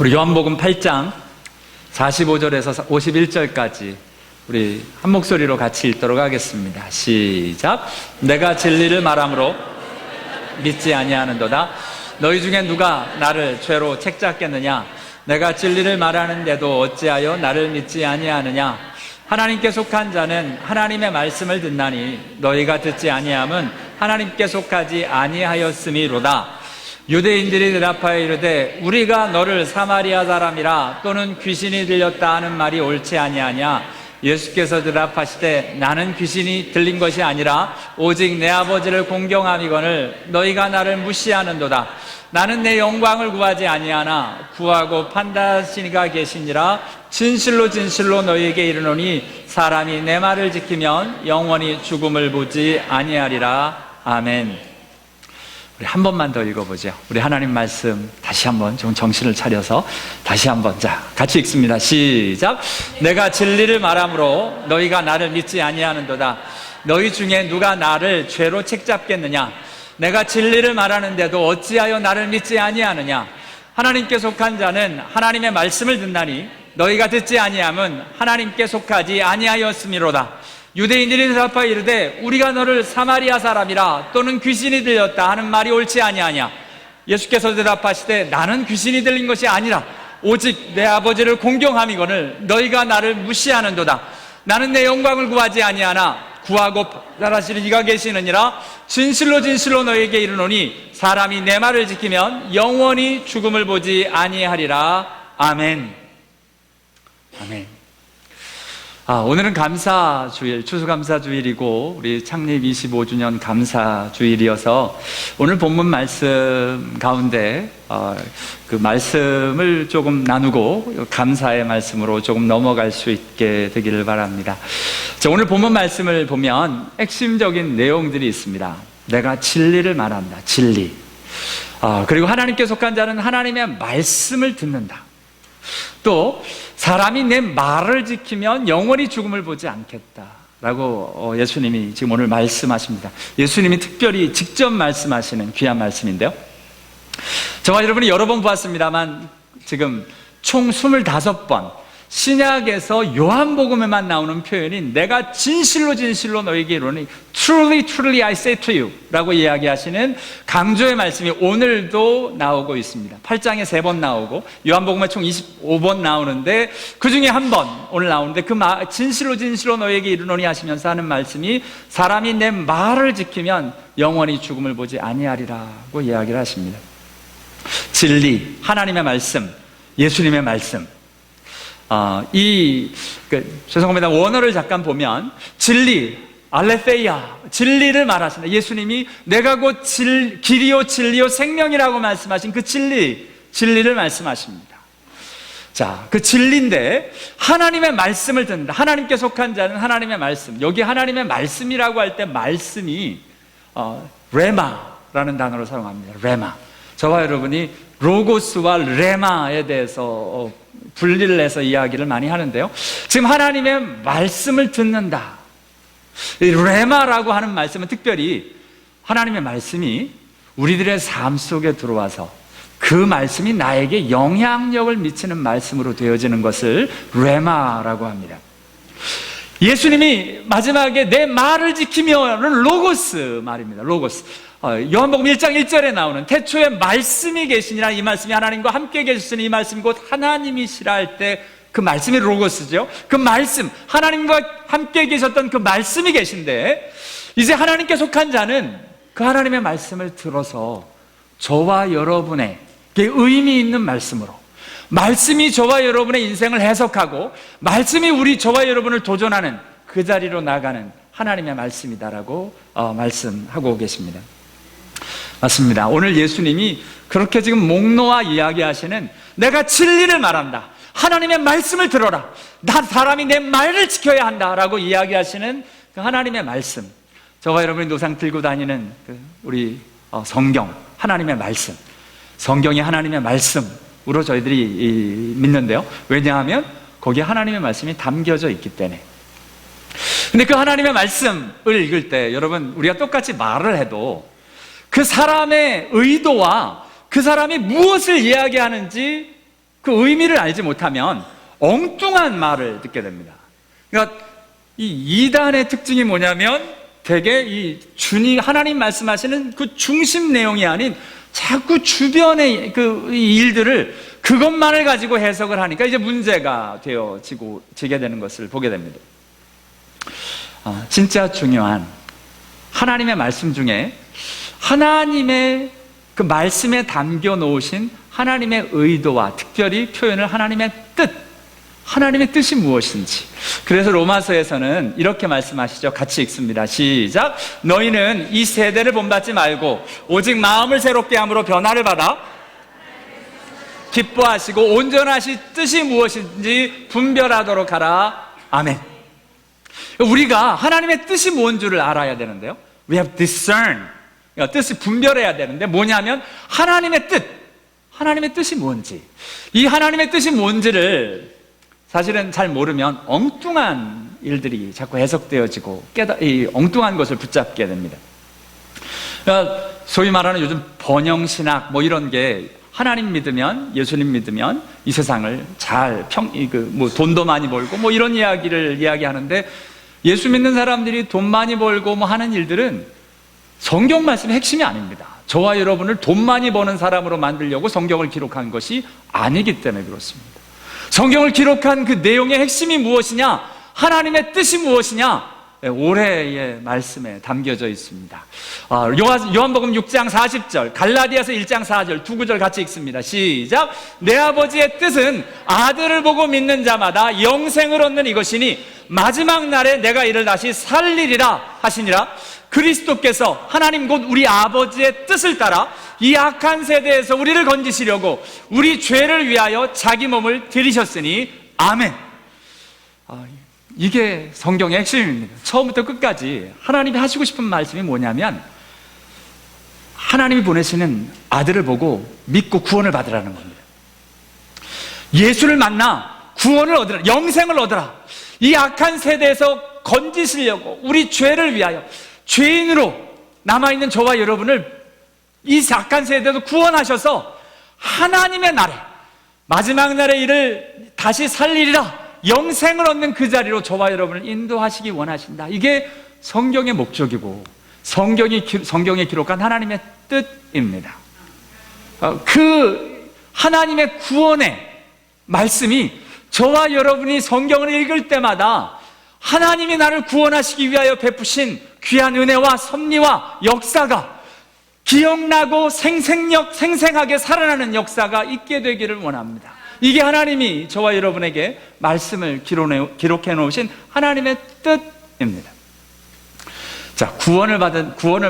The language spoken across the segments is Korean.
우리 요한복음 8장 45절에서 51절까지 우리 한 목소리로 같이 읽도록 하겠습니다. 시작. 내가 진리를 말함으로 믿지 아니하는도다. 너희 중에 누가 나를 죄로 책잡겠느냐? 내가 진리를 말하는데도 어찌하여 나를 믿지 아니하느냐? 하나님께 속한 자는 하나님의 말씀을 듣나니 너희가 듣지 아니함은 하나님께 속하지 아니하였음이로다. 유대인들이 대답하여 이르되 우리가 너를 사마리아 사람이라 또는 귀신이 들렸다 하는 말이 옳지 아니하냐? 예수께서 대답하시되 나는 귀신이 들린 것이 아니라 오직 내 아버지를 공경함이거늘 너희가 나를 무시하는도다. 나는 내 영광을 구하지 아니하나 구하고 판단하시니가 계시니라. 진실로 진실로 너희에게 이르노니 사람이 내 말을 지키면 영원히 죽음을 보지 아니하리라. 아멘. 우리 한 번만 더 읽어보죠. 우리 하나님 말씀 다시 한번 좀 정신을 차려서 다시 한번 자 같이 읽습니다. 시작. 내가 진리를 말함으로 너희가 나를 믿지 아니하는도다. 너희 중에 누가 나를 죄로 책잡겠느냐? 내가 진리를 말하는데도 어찌하여 나를 믿지 아니하느냐? 하나님께 속한 자는 하나님의 말씀을 듣나니 너희가 듣지 아니함은 하나님께 속하지 아니하였음이로다. 유대인들이 대답하여 이르되 우리가 너를 사마리아 사람이라 또는 귀신이 들렸다 하는 말이 옳지 아니하냐? 예수께서 대답하시되 나는 귀신이 들린 것이 아니라 오직 내 아버지를 공경함이거늘 너희가 나를 무시하는도다. 나는 내 영광을 구하지 아니하나 구하고 판단하시는 이가 계시느니라. 진실로 진실로 너희에게 이르노니 사람이 내 말을 지키면 영원히 죽음을 보지 아니하리라. 아멘. 아멘. 오늘은 감사주일, 추수감사주일이고 우리 창립 25주년 감사주일이어서 오늘 본문 말씀 가운데 그 말씀을 조금 나누고 감사의 말씀으로 조금 넘어갈 수 있게 되기를 바랍니다. 자, 오늘 본문 말씀을 보면 핵심적인 내용들이 있습니다. 내가 진리를 말한다. 진리. 그리고 하나님께 속한 자는 하나님의 말씀을 듣는다. 또 사람이 내 말을 지키면 영원히 죽음을 보지 않겠다라고 예수님이 지금 오늘 말씀하십니다. 예수님이 특별히 직접 말씀하시는 귀한 말씀인데요, 저와 여러분이 여러 번 보았습니다만 지금 총 25번 신약에서 요한복음에만 나오는 표현이 내가 진실로 진실로 너에게 이르노니 Truly truly I say to you 라고 이야기하시는 강조의 말씀이 오늘도 나오고 있습니다. 8장에 3번 나오고 요한복음에 총 25번 나오는데 그 중에 한 번 오늘 나오는데 진실로 진실로 너에게 이르노니 하시면서 하는 말씀이 사람이 내 말을 지키면 영원히 죽음을 보지 아니하리라고 이야기를 하십니다. 진리, 하나님의 말씀, 예수님의 말씀. 죄송합니다. 원어를 잠깐 보면 진리, 알레테이아, 진리를 말하신다. 예수님이 내가 곧 길이요 진리요 생명이라고 말씀하신 그 진리를 말씀하십니다. 자, 그 진리인데 하나님의 말씀을 듣는다. 하나님께 속한 자는 하나님의 말씀. 여기 하나님의 말씀이라고 할 때 말씀이 레마라는 단어를 사용합니다. 레마. 저와 여러분이 로고스와 레마에 대해서 분리를 해서 이야기를 많이 하는데요, 지금 하나님의 말씀을 듣는다. 이 레마라고 하는 말씀은 특별히 하나님의 말씀이 우리들의 삶 속에 들어와서 그 말씀이 나에게 영향력을 미치는 말씀으로 되어지는 것을 레마라고 합니다. 예수님이 마지막에 내 말을 지키며는 로고스 말입니다. 로고스. 요한복음 1장 1절에 나오는 태초에 말씀이 계시니라, 이 말씀이 하나님과 함께 계셨으니 이 말씀이 곧 하나님이시라 할 때 그 말씀이 로고스죠. 그 말씀, 하나님과 함께 계셨던 그 말씀이 계신데 이제 하나님께 속한 자는 그 하나님의 말씀을 들어서 저와 여러분의 의미 있는 말씀으로, 말씀이 저와 여러분의 인생을 해석하고 말씀이 저와 여러분을 도전하는 그 자리로 나가는 하나님의 말씀이다라고 말씀하고 계십니다. 맞습니다. 오늘 예수님이 그렇게 지금 목 놓아 이야기하시는 내가 진리를 말한다, 하나님의 말씀을 들어라, 사람이 내 말을 지켜야 한다라고 이야기하시는 그 하나님의 말씀, 저와 여러분이 노상 들고 다니는 우리 성경, 하나님의 말씀, 성경이 하나님의 말씀으로 저희들이 믿는데요, 왜냐하면 거기에 하나님의 말씀이 담겨져 있기 때문에. 근데 그 하나님의 말씀을 읽을 때 여러분, 우리가 똑같이 말을 해도 그 사람의 의도와 그 사람이 무엇을 이야기하는지 그 의미를 알지 못하면 엉뚱한 말을 듣게 됩니다. 그러니까 이 이단의 특징이 뭐냐면 되게 이 하나님 말씀하시는 그 중심 내용이 아닌 자꾸 주변의 이 일들을 그것만을 가지고 해석을 하니까 이제 문제가 되어지게 되는 것을 보게 됩니다. 진짜 중요한 하나님의 말씀 중에 하나님의 그 말씀에 담겨 놓으신 하나님의 의도와 특별히 표현을 하나님의 뜻이 무엇인지. 그래서 로마서에서는 이렇게 말씀하시죠. 같이 읽습니다. 시작. 너희는 이 세대를 본받지 말고 오직 마음을 새롭게 함으로 변화를 받아 기뻐하시고 온전하신 뜻이 무엇인지 분별하도록 하라. 아멘. 우리가 하나님의 뜻이 뭔 줄을 알아야 되는데요. We have discern. 뜻을 분별해야 되는데 뭐냐면 하나님의 뜻이 뭔지. 이 하나님의 뜻이 뭔지를 사실은 잘 모르면 엉뚱한 일들이 자꾸 해석되어지고 이 엉뚱한 것을 붙잡게 됩니다. 소위 말하는 요즘 번영신학 이런 게 하나님 믿으면, 예수님 믿으면 이 세상을 잘 돈도 많이 벌고 이런 이야기를 이야기하는데 예수 믿는 사람들이 돈 많이 벌고 하는 일들은 성경 말씀의 핵심이 아닙니다. 저와 여러분을 돈 많이 버는 사람으로 만들려고 성경을 기록한 것이 아니기 때문에 그렇습니다. 성경을 기록한 그 내용의 핵심이 무엇이냐? 하나님의 뜻이 무엇이냐? 올해의 말씀에 담겨져 있습니다. 요한복음 6장 40절, 갈라디아서 1장 4절 두 구절 같이 읽습니다. 시작. 내 아버지의 뜻은 아들을 보고 믿는 자마다 영생을 얻는 이것이니 마지막 날에 내가 이를 다시 살리리라 하시니라. 그리스도께서 하나님 곧 우리 아버지의 뜻을 따라 이 악한 세대에서 우리를 건지시려고 우리 죄를 위하여 자기 몸을 들이셨으니 아멘. 이게 성경의 핵심입니다. 처음부터 끝까지 하나님이 하시고 싶은 말씀이 뭐냐면 하나님이 보내시는 아들을 보고 믿고 구원을 받으라는 겁니다. 예수를 만나 구원을 얻으라, 영생을 얻으라. 이 악한 세대에서 건지시려고 우리 죄를 위하여 죄인으로 남아있는 저와 여러분을 이 악한 세대에서 구원하셔서 하나님의 날에 마지막 날에 이를 다시 살리리라, 영생을 얻는 그 자리로 저와 여러분을 인도하시기 원하신다. 이게 성경의 목적이고 성경에 기록한 하나님의 뜻입니다. 그 하나님의 구원의 말씀이 저와 여러분이 성경을 읽을 때마다 하나님이 나를 구원하시기 위하여 베푸신 귀한 은혜와 섭리와 역사가 기억나고 생생하게 살아나는 역사가 있게 되기를 원합니다. 이게 하나님이 저와 여러분에게 말씀을 기록해 놓으신 하나님의 뜻입니다. 자, 구원을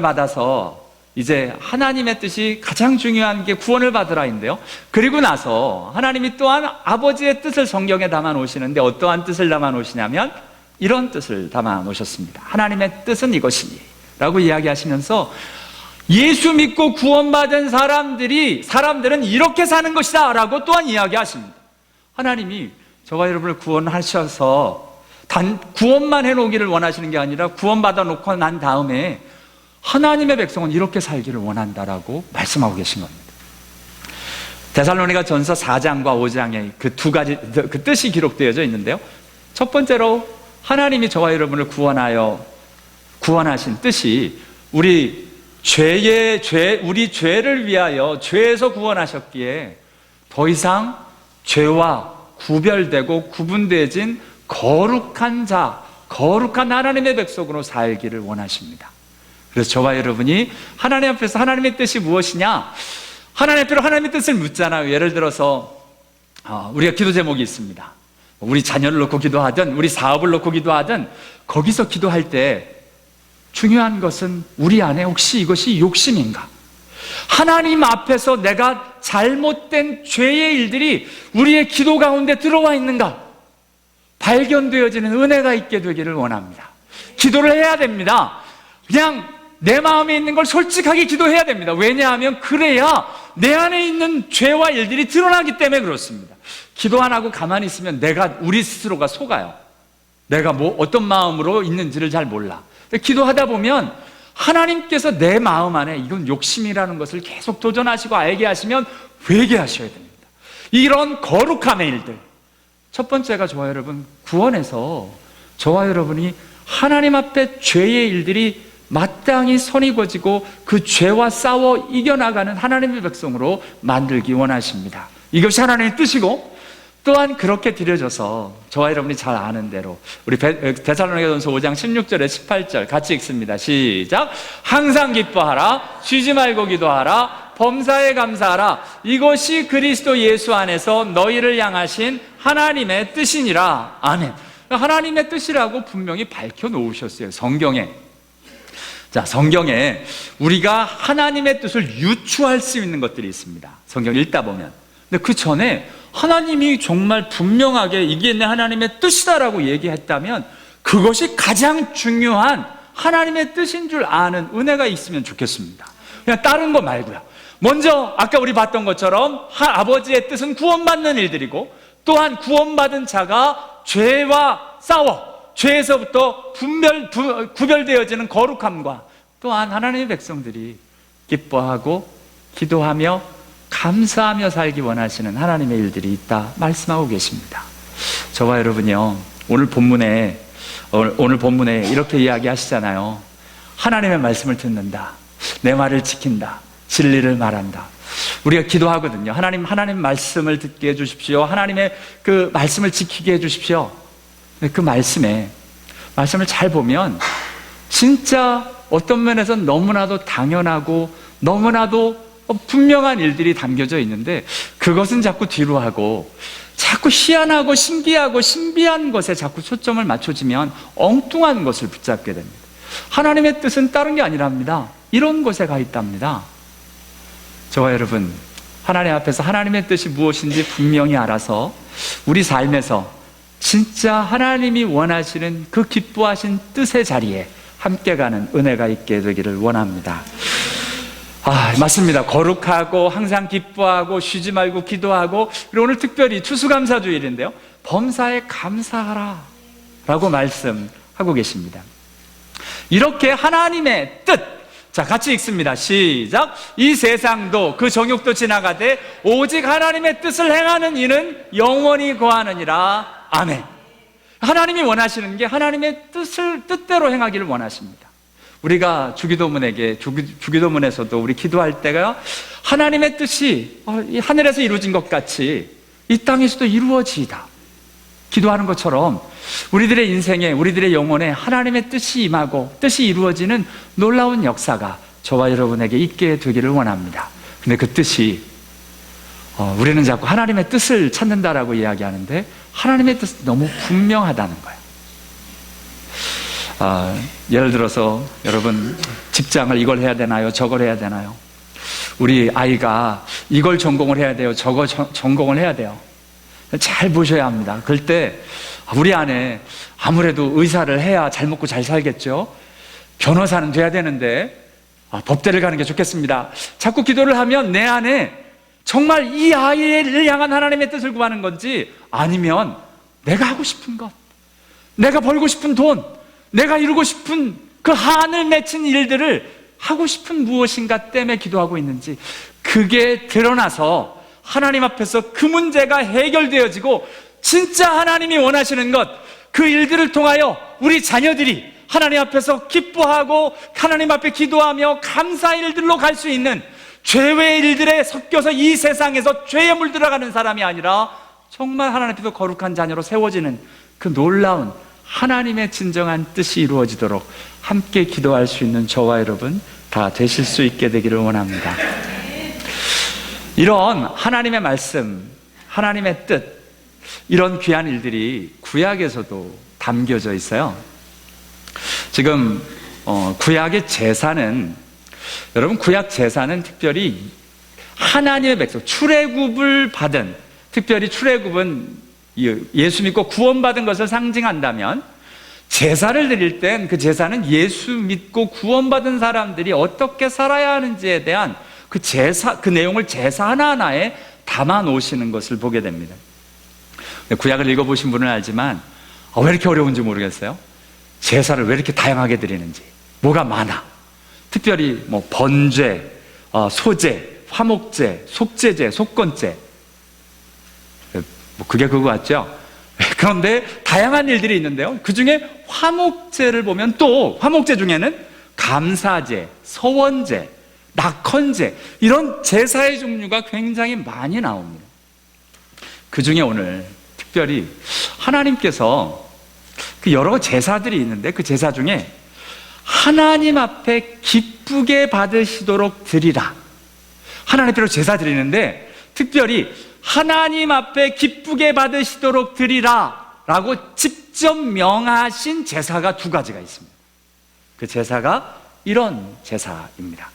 받아서 이제 하나님의 뜻이 가장 중요한 게 구원을 받으라인데요. 그리고 나서 하나님이 또한 아버지의 뜻을 성경에 담아 놓으시는데 어떠한 뜻을 담아 놓으시냐면 이런 뜻을 담아 놓으셨습니다. 하나님의 뜻은 이것이니 라고 이야기하시면서 예수 믿고 구원받은 사람들은 이렇게 사는 것이다 라고 또한 이야기하십니다. 하나님이 저와 여러분을 구원하셔서 단 구원만 해놓기를 원하시는 게 아니라 구원받아 놓고 난 다음에 하나님의 백성은 이렇게 살기를 원한다라고 말씀하고 계신 겁니다. 데살로니가 전서 4장과 5장에 그 두 가지 그 뜻이 기록되어져 있는데요. 첫 번째로 하나님이 저와 여러분을 구원하신 뜻이 우리 죄를 위하여 죄에서 구원하셨기에 더 이상 죄와 구별되고 구분되어진 거룩한 하나님의 백성으로 살기를 원하십니다. 그래서 저와 여러분이 하나님 앞에서 하나님의 뜻이 무엇이냐? 하나님 앞에서 하나님의 뜻을 묻잖아요. 예를 들어서 우리가 기도 제목이 있습니다. 우리 자녀를 놓고 기도하든 우리 사업을 놓고 기도하든 거기서 기도할 때 중요한 것은 우리 안에 혹시 이것이 욕심인가? 하나님 앞에서 내가 잘못된 죄의 일들이 우리의 기도 가운데 들어와 있는가? 발견되어지는 은혜가 있게 되기를 원합니다. 기도를 해야 됩니다. 그냥 내 마음에 있는 걸 솔직하게 기도해야 됩니다. 왜냐하면 그래야 내 안에 있는 죄와 일들이 드러나기 때문에 그렇습니다. 기도 안 하고 가만히 있으면 우리 스스로가 속아요. 내가 어떤 마음으로 있는지를 잘 몰라. 기도하다 보면 하나님께서 내 마음 안에 이건 욕심이라는 것을 계속 도전하시고 알게 하시면 회개하셔야 됩니다. 이런 거룩함의 일들. 첫 번째가 저와 여러분, 구원에서 저와 여러분이 하나님 앞에 죄의 일들이 마땅히 선이 거지고 그 죄와 싸워 이겨나가는 하나님의 백성으로 만들기 원하십니다. 이것이 하나님의 뜻이고, 또한 그렇게 드려져서 저와 여러분이 잘 아는 대로 우리 데살로니가전서 5장 16절에 18절 같이 읽습니다. 시작. 항상 기뻐하라, 쉬지 말고 기도하라, 범사에 감사하라, 이것이 그리스도 예수 안에서 너희를 향하신 하나님의 뜻이니라. 아멘. 하나님의 뜻이라고 분명히 밝혀 놓으셨어요, 성경에. 자, 성경에 우리가 하나님의 뜻을 유추할 수 있는 것들이 있습니다. 성경 읽다 보면. 근데 그 전에 하나님이 정말 분명하게 이게 내 하나님의 뜻이다라고 얘기했다면 그것이 가장 중요한 하나님의 뜻인 줄 아는 은혜가 있으면 좋겠습니다. 그냥 다른 거 말고요. 먼저 아까 우리 봤던 것처럼 아버지의 뜻은 구원받는 일들이고, 또한 구원받은 자가 죄와 싸워 죄에서부터 구별되어지는 거룩함과, 또한 하나님의 백성들이 기뻐하고 기도하며 감사하며 살기 원하시는 하나님의 일들이 있다 말씀하고 계십니다. 저와 여러분이요, 오늘 본문에 이렇게 이야기하시잖아요. 하나님의 말씀을 듣는다, 내 말을 지킨다, 진리를 말한다. 우리가 기도하거든요. 하나님 말씀을 듣게 해주십시오, 하나님의 그 말씀을 지키게 해주십시오. 그 말씀을 잘 보면 진짜 어떤 면에서 너무나도 당연하고 너무나도 분명한 일들이 담겨져 있는데, 그것은 자꾸 뒤로 하고 자꾸 희한하고 신기하고 신비한 것에 자꾸 초점을 맞춰지면 엉뚱한 것을 붙잡게 됩니다. 하나님의 뜻은 다른 게 아니랍니다. 이런 곳에 가 있답니다. 저와 여러분, 하나님 앞에서 하나님의 뜻이 무엇인지 분명히 알아서 우리 삶에서 진짜 하나님이 원하시는 그 기뻐하신 뜻의 자리에 함께 가는 은혜가 있게 되기를 원합니다. 맞습니다. 거룩하고 항상 기뻐하고 쉬지 말고 기도하고, 그리고 오늘 특별히 추수감사주일인데요, 범사에 감사하라 라고 말씀하고 계십니다. 이렇게 하나님의 뜻, 자 같이 읽습니다. 시작. 이 세상도 그 정욕도 지나가되 오직 하나님의 뜻을 행하는 이는 영원히 거하느니라. 아멘. 하나님이 원하시는 게 하나님의 뜻대로 행하기를 원하십니다. 우리가 주기도문에서도 우리 기도할 때가 하나님의 뜻이 이 하늘에서 이루어진 것 같이 이 땅에서도 이루어지이다 기도하는 것처럼, 우리들의 인생에, 우리들의 영혼에 하나님의 뜻이 임하고 뜻이 이루어지는 놀라운 역사가 저와 여러분에게 있게 되기를 원합니다. 근데 그 뜻이 우리는 자꾸 하나님의 뜻을 찾는다라고 이야기하는데, 하나님의 뜻은 너무 분명하다는 거예요. 예를 들어서 여러분, 직장을 이걸 해야 되나요? 저걸 해야 되나요? 우리 아이가 이걸 전공을 해야 돼요? 저거 전공을 해야 돼요? 잘 보셔야 합니다. 그럴 때 우리 안에 아무래도 의사를 해야 잘 먹고 잘 살겠죠? 변호사는 돼야 되는데 법대를 가는 게 좋겠습니다. 자꾸 기도를 하면 내 안에 정말 이 아이를 향한 하나님의 뜻을 구하는 건지, 아니면 내가 하고 싶은 것, 내가 벌고 싶은 돈, 내가 이루고 싶은 그 한을 맺힌 일들을 하고 싶은 무엇인가 때문에 기도하고 있는지, 그게 드러나서 하나님 앞에서 그 문제가 해결되어지고 진짜 하나님이 원하시는 것, 그 일들을 통하여 우리 자녀들이 하나님 앞에서 기뻐하고 하나님 앞에 기도하며 감사의 일들로 갈 수 있는, 죄의 일들에 섞여서 이 세상에서 죄에 물들어가는 사람이 아니라 정말 하나님 앞에서 거룩한 자녀로 세워지는 그 놀라운 하나님의 진정한 뜻이 이루어지도록 함께 기도할 수 있는 저와 여러분 다 되실 수 있게 되기를 원합니다. 이런 하나님의 말씀, 하나님의 뜻, 이런 귀한 일들이 구약에서도 담겨져 있어요. 지금 구약의 제사는, 여러분, 구약 제사는 특별히 하나님의 백성, 출애굽을 받은, 특별히 출애굽은 예수 믿고 구원받은 것을 상징한다면, 제사를 드릴 땐 그 제사는 예수 믿고 구원받은 사람들이 어떻게 살아야 하는지에 대한 그 내용을 제사 하나하나에 담아 놓으시는 것을 보게 됩니다. 구약을 읽어보신 분은 알지만 왜 이렇게 어려운지 모르겠어요. 제사를 왜 이렇게 다양하게 드리는지, 뭐가 많아. 특별히 번제, 소제, 화목제, 속제제, 속건제, 그게 그거 같죠? 그런데 다양한 일들이 있는데요. 그 중에 화목제를 보면 또 화목제 중에는 감사제, 서원제, 낙헌제 이런 제사의 종류가 굉장히 많이 나옵니다. 그 중에 오늘 특별히 하나님께서 그 여러 제사들이 있는데 그 제사 중에 하나님 앞에 기쁘게 받으시도록 드리라. 하나님 앞으로 제사 드리는데 특별히 하나님 앞에 기쁘게 받으시도록 드리라 라고 직접 명하신 제사가 두 가지가 있습니다. 그 제사가 이런 제사입니다.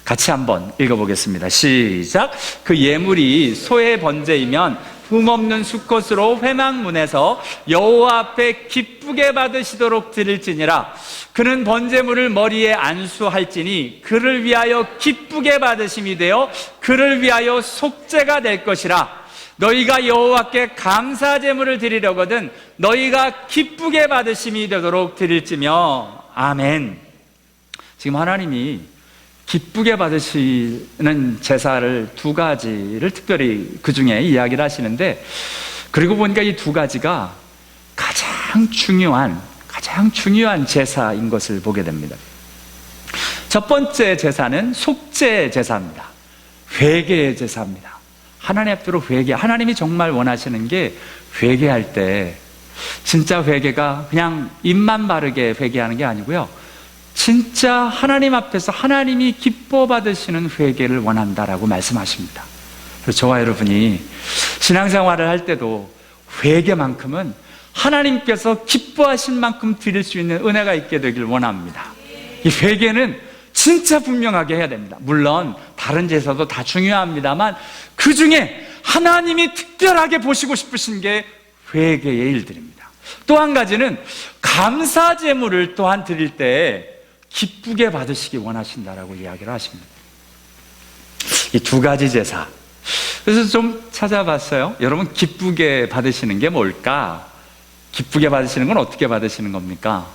같이 한번 읽어보겠습니다. 시작. 그 예물이 소의 번제이면 흠없는 수컷으로 회막문에서 여호와 앞에 기쁘게 받으시도록 드릴지니라. 그는 번제물을 머리에 안수할지니 그를 위하여 기쁘게 받으심이 되어 그를 위하여 속죄가 될 것이라. 너희가 여호와께 감사제물을 드리려거든 너희가 기쁘게 받으심이 되도록 드릴지며. 아멘. 지금 하나님이 기쁘게 받으시는 제사를 두 가지를 특별히 그 중에 이야기를 하시는데, 그리고 보니까 이 두 가지가 가장 중요한 제사인 것을 보게 됩니다. 첫 번째 제사는 속죄 제사입니다. 회개의 제사입니다. 하나님 앞으로 회개, 하나님이 정말 원하시는 게 회개할 때 진짜 회개가 그냥 입만 바르게 회개하는 게 아니고요, 진짜 하나님 앞에서 하나님이 기뻐 받으시는 회개를 원한다라고 말씀하십니다. 그래서 저와 여러분이 신앙생활을 할 때도 회개만큼은 하나님께서 기뻐하신 만큼 드릴 수 있는 은혜가 있게 되길 원합니다. 이 회개는 진짜 분명하게 해야 됩니다. 물론 다른 제사도 다 중요합니다만 그 중에 하나님이 특별하게 보시고 싶으신 게 회개의 일들입니다. 또 한 가지는 감사 제물을 또한 드릴 때 기쁘게 받으시기 원하신다라고 이야기를 하십니다. 이 두 가지 제사. 그래서 좀 찾아봤어요. 여러분, 기쁘게 받으시는 게 뭘까? 기쁘게 받으시는 건 어떻게 받으시는 겁니까?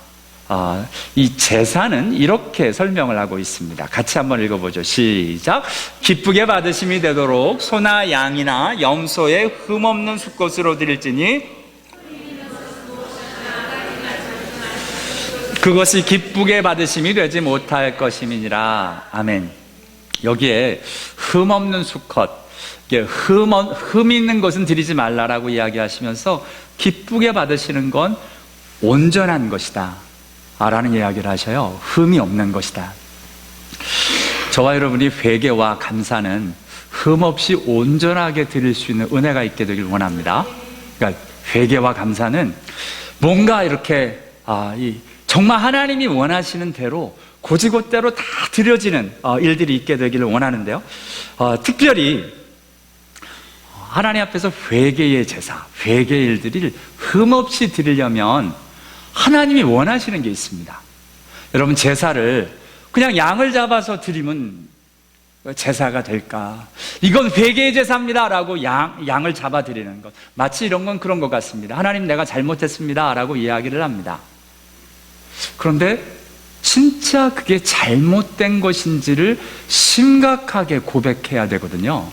이 제사는 이렇게 설명을 하고 있습니다. 같이 한번 읽어보죠. 시작. 기쁘게 받으심이 되도록 소나 양이나 염소의 흠없는 수컷으로 드릴지니 그것이 기쁘게 받으심이 되지 못할 것임이니라. 아멘. 여기에 흠없는 수컷, 흠 있는 것은 드리지 말라라고 이야기하시면서 기쁘게 받으시는 건 온전한 것이다 라는 이야기를 하셔요. 흠이 없는 것이다. 저와 여러분이 회개와 감사는 흠 없이 온전하게 드릴 수 있는 은혜가 있게 되길 원합니다. 그러니까 회개와 감사는 뭔가 이렇게 정말 하나님이 원하시는 대로 곧이곧대로 다 드려지는 일들이 있게 되기를 원하는데요, 특별히 하나님 앞에서 회개의 제사, 회개의 일들을 흠없이 드리려면 하나님이 원하시는 게 있습니다. 여러분, 제사를 그냥 양을 잡아서 드리면 제사가 될까? 이건 회개의 제사입니다 라고 양을 잡아 드리는 것, 마치 이런 건 그런 것 같습니다. 하나님, 내가 잘못했습니다 라고 이야기를 합니다. 그런데 진짜 그게 잘못된 것인지를 심각하게 고백해야 되거든요.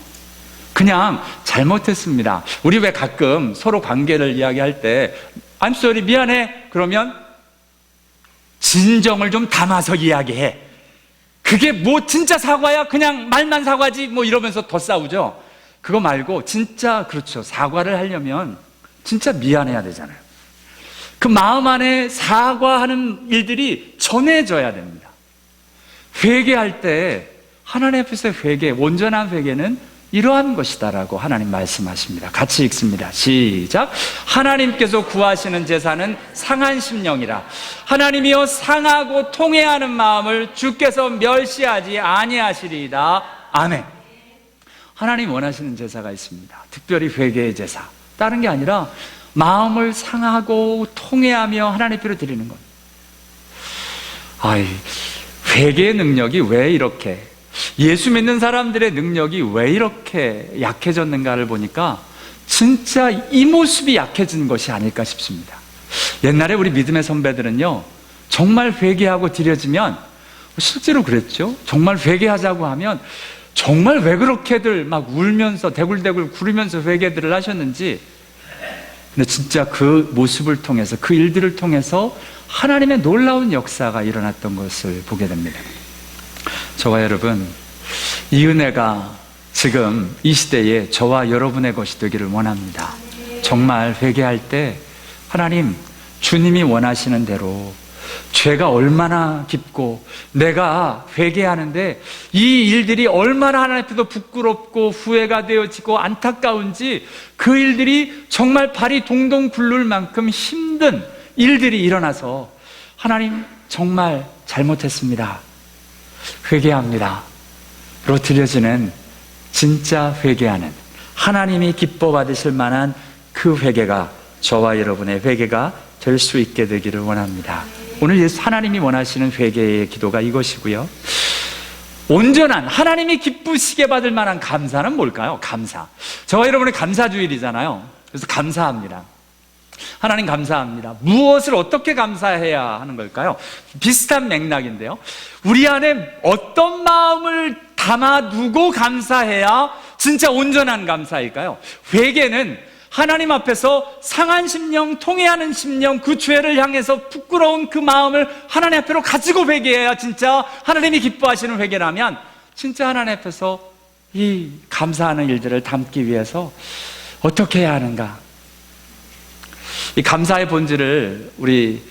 그냥 잘못했습니다. 우리 왜 가끔 서로 관계를 이야기할 때 I'm sorry, 미안해 그러면 진정을 좀 담아서 이야기해. 그게 뭐 진짜 사과야? 그냥 말만 사과지 뭐 이러면서 더 싸우죠. 그거 말고 진짜, 그렇죠, 사과를 하려면 진짜 미안해야 되잖아요. 그 마음 안에 사과하는 일들이 전해져야 됩니다. 회개할 때 하나님 앞에서 회개, 온전한 회개는 이러한 것이다라고 하나님 말씀하십니다. 같이 읽습니다. 시작. 하나님께서 구하시는 제사는 상한 심령이라. 하나님이여, 상하고 통회하는 마음을 주께서 멸시하지 아니하시리이다. 아멘. 하나님 원하시는 제사가 있습니다. 특별히 회개의 제사. 다른 게 아니라 마음을 상하고 통회하며 하나님 앞에 드리는 것. 회개의 능력이 왜 이렇게, 예수 믿는 사람들의 능력이 왜 이렇게 약해졌는가를 보니까 진짜 이 모습이 약해진 것이 아닐까 싶습니다. 옛날에 우리 믿음의 선배들은요, 정말 회개하고 드려지면, 실제로 그랬죠. 정말 회개하자고 하면 정말 왜 그렇게들 막 울면서 대굴대굴 구르면서 회개들을 하셨는지 근데 진짜 그 모습을 통해서, 그 일들을 통해서 하나님의 놀라운 역사가 일어났던 것을 보게 됩니다. 저와 여러분, 이 은혜가 지금 이 시대에 저와 여러분의 것이 되기를 원합니다. 정말 회개할 때 하나님, 주님이 원하시는 대로 죄가 얼마나 깊고 내가 회개하는데 이 일들이 얼마나 하나님 앞에도 부끄럽고 후회가 되어지고 안타까운지, 그 일들이 정말 발이 동동 굴를 만큼 힘든 일들이 일어나서 하나님 정말 잘못했습니다, 회개합니다 로 드려지는 진짜 회개하는, 하나님이 기뻐 받으실 만한 그 회개가 저와 여러분의 회개가 될 수 있게 되기를 원합니다. 오늘 하나님이 원하시는 회개의 기도가 이것이고요. 온전한, 하나님이 기쁘시게 받을 만한 감사는 뭘까요? 감사. 저와 여러분의 감사주일이잖아요. 그래서 감사합니다. 하나님 감사합니다. 무엇을 어떻게 감사해야 하는 걸까요? 비슷한 맥락인데요. 우리 안에 어떤 마음을 담아두고 감사해야 진짜 온전한 감사일까요? 회개는 하나님 앞에서 상한 심령, 통회하는 심령, 그 죄를 향해서 부끄러운 그 마음을 하나님 앞으로 가지고 회개해야 진짜 하나님이 기뻐하시는 회개라면, 진짜 하나님 앞에서 이 감사하는 일들을 담기 위해서 어떻게 해야 하는가? 이 감사의 본질을 우리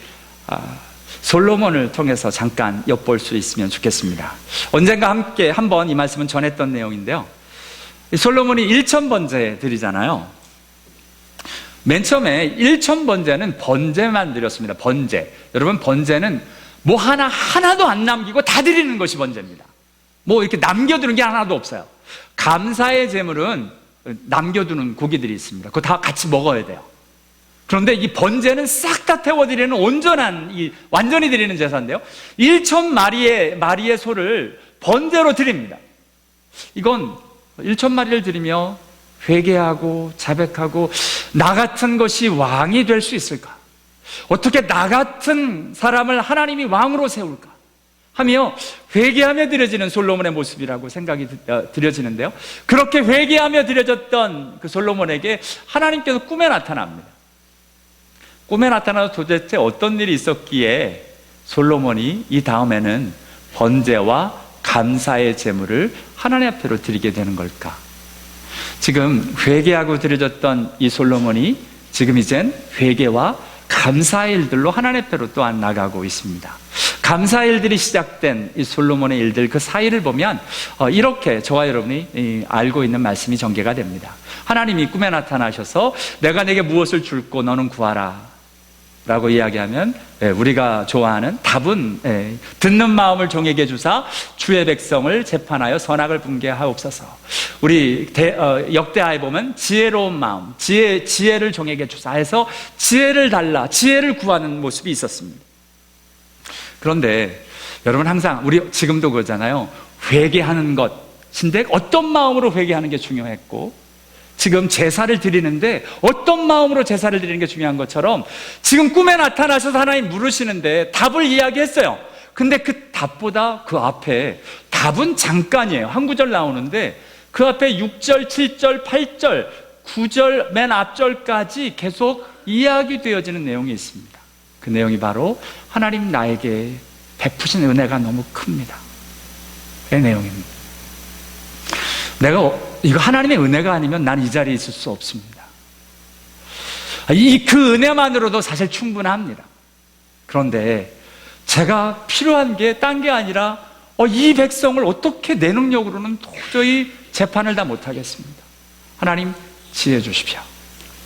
솔로몬을 통해서 잠깐 엿볼 수 있으면 좋겠습니다. 언젠가 함께 한번 이 말씀은 전했던 내용인데요. 솔로몬이 1000번제 드리잖아요. 맨 처음에 1000번제는 번제만 드렸습니다. 번제. 여러분, 번제는 뭐 하나도 안 남기고 다 드리는 것이 번제입니다. 뭐 이렇게 남겨두는 게 하나도 없어요. 감사의 제물은 남겨두는 고기들이 있습니다. 그거 다 같이 먹어야 돼요. 그런데 이 번제는 싹 다 태워드리는 온전한, 완전히 드리는 제사인데요, 1000마리의 소를 번제로 드립니다. 이건 1000마리를 드리며 회개하고 자백하고, 나 같은 것이 왕이 될 수 있을까? 어떻게 나 같은 사람을 하나님이 왕으로 세울까? 하며 회개하며 드려지는 솔로몬의 모습이라고 생각이 드려지는데요, 그렇게 회개하며 드려졌던 그 솔로몬에게 하나님께서 꿈에 나타납니다. 꿈에 나타나서 도대체 어떤 일이 있었기에 솔로몬이 이 다음에는 번제와 감사의 제물을 하나님 앞으로 드리게 되는 걸까? 지금 회개하고 드려졌던 이 솔로몬이 지금 이젠 회개와 감사의 일들로 하나님 앞으로 또한 나가고 있습니다. 감사의 일들이 시작된 이 솔로몬의 일들, 그 사이를 보면 이렇게 저와 여러분이 알고 있는 말씀이 전개가 됩니다. 하나님이 꿈에 나타나셔서 내가 내게 무엇을 줄고 너는 구하라 라고 이야기하면 우리가 좋아하는 답은 듣는 마음을 종에게 주사 주의 백성을 재판하여 선악을 분개하옵소서. 우리 역대하에 보면 지혜로운 마음, 지혜를 종에게 주사 해서 지혜를 달라, 지혜를 구하는 모습이 있었습니다. 그런데 여러분, 항상 우리 지금도 그러잖아요. 회개하는 것인데 어떤 마음으로 회개하는 게 중요했고, 지금 제사를 드리는데 어떤 마음으로 제사를 드리는 게 중요한 것처럼 지금 꿈에 나타나셔서 하나님 물으시는데 답을 이야기했어요. 근데 그 답보다 그 앞에, 답은 잠깐이에요. 한 구절 나오는데 그 앞에 6절, 7절, 8절, 9절 맨 앞절까지 계속 이야기되어지는 내용이 있습니다. 그 내용이 바로 하나님 나에게 베푸신 은혜가 너무 큽니다. 그 내용입니다. 이거 하나님의 은혜가 아니면 난 이 자리에 있을 수 없습니다. 그 은혜만으로도 사실 충분합니다. 그런데 제가 필요한 게 딴 게 아니라 이 백성을 어떻게 내 능력으로는 도저히 재판을 다 못하겠습니다. 하나님 지혜 주십시오.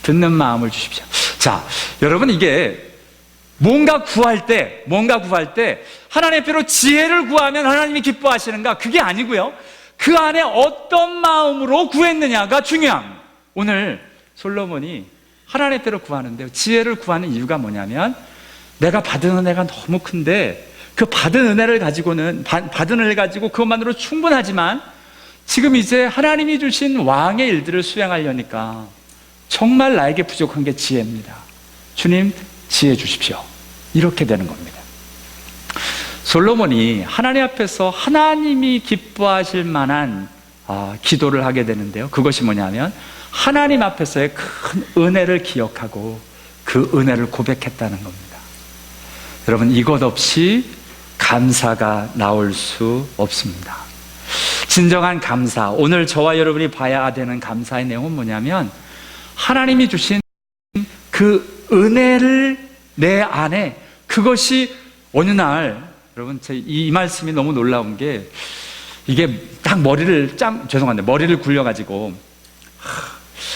듣는 마음을 주십시오. 자, 여러분, 이게 뭔가 구할 때 하나님 앞으로 지혜를 구하면 하나님이 기뻐하시는가? 그게 아니고요, 그 안에 어떤 마음으로 구했느냐가 중요합니다. 오늘 솔로몬이 하나님 앞으로 구하는데요, 지혜를 구하는 이유가 뭐냐면, 내가 받은 은혜가 너무 큰데 그 받은 은혜를 가지고 그것만으로 충분하지만 지금 이제 하나님이 주신 왕의 일들을 수행하려니까 정말 나에게 부족한 게 지혜입니다. 주님, 지혜 주십시오. 이렇게 되는 겁니다. 솔로몬이 하나님 앞에서 하나님이 기뻐하실 만한 기도를 하게 되는데요, 그것이 뭐냐면 하나님 앞에서의 큰 은혜를 기억하고 그 은혜를 고백했다는 겁니다. 여러분, 이것 없이 감사가 나올 수 없습니다. 진정한 감사, 오늘 저와 여러분이 봐야 되는 감사의 내용은 뭐냐면 하나님이 주신 그 은혜를 내 안에, 그것이 어느 날, 여러분 이 말씀이 너무 놀라운 게, 이게 딱 머리를 굴려가지고,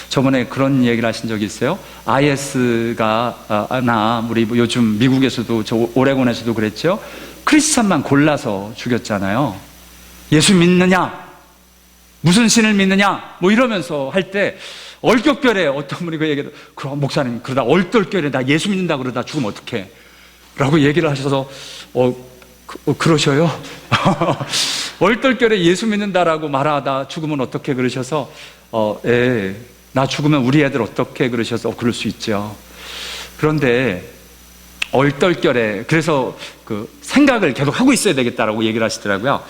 저번에 그런 얘기를 하신 적이 있어요. IS가 우리 요즘 미국에서도, 저 오레곤에서도 그랬죠. 크리스찬만 골라서 죽였잖아요. 예수 믿느냐, 무슨 신을 믿느냐, 뭐 이러면서 할 때 얼떨결에 어떤 분이 그 얘기를, 그럼 목사님 그러다 얼떨결에 나 예수 믿는다 그러다 죽으면 어떡해 라고 얘기를 하셔서 그러셔요? 얼떨결에 예수 믿는다라고 말하다 죽으면 어떡해 그러셔서 나 죽으면 우리 애들 어떡해 그러셔서 그럴 수 있죠. 그런데 얼떨결에, 그래서 그 생각을 계속 하고 있어야 되겠다라고 얘기를 하시더라고요.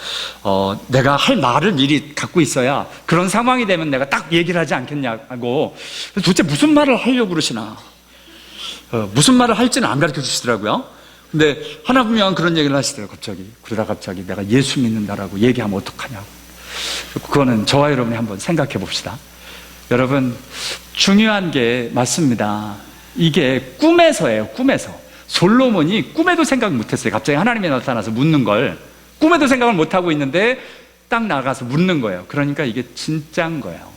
내가 할 말을 미리 갖고 있어야 그런 상황이 되면 내가 딱 얘기를 하지 않겠냐고. 도대체 무슨 말을 하려고 그러시나, 무슨 말을 할지는 안 가르쳐 주시더라고요. 근데 하나 분명 그런 얘기를 하시더라고요. 갑자기 내가 예수 믿는다라고 얘기하면 어떡하냐고. 그거는 저와 여러분이 한번 생각해 봅시다. 여러분, 중요한 게 맞습니다. 이게 꿈에서예요. 꿈에서. 솔로몬이 꿈에도 생각 못했어요. 갑자기 하나님이 나타나서 묻는 걸 꿈에도 생각을 못하고 있는데 딱 나가서 묻는 거예요. 그러니까 이게 진짜인 거예요.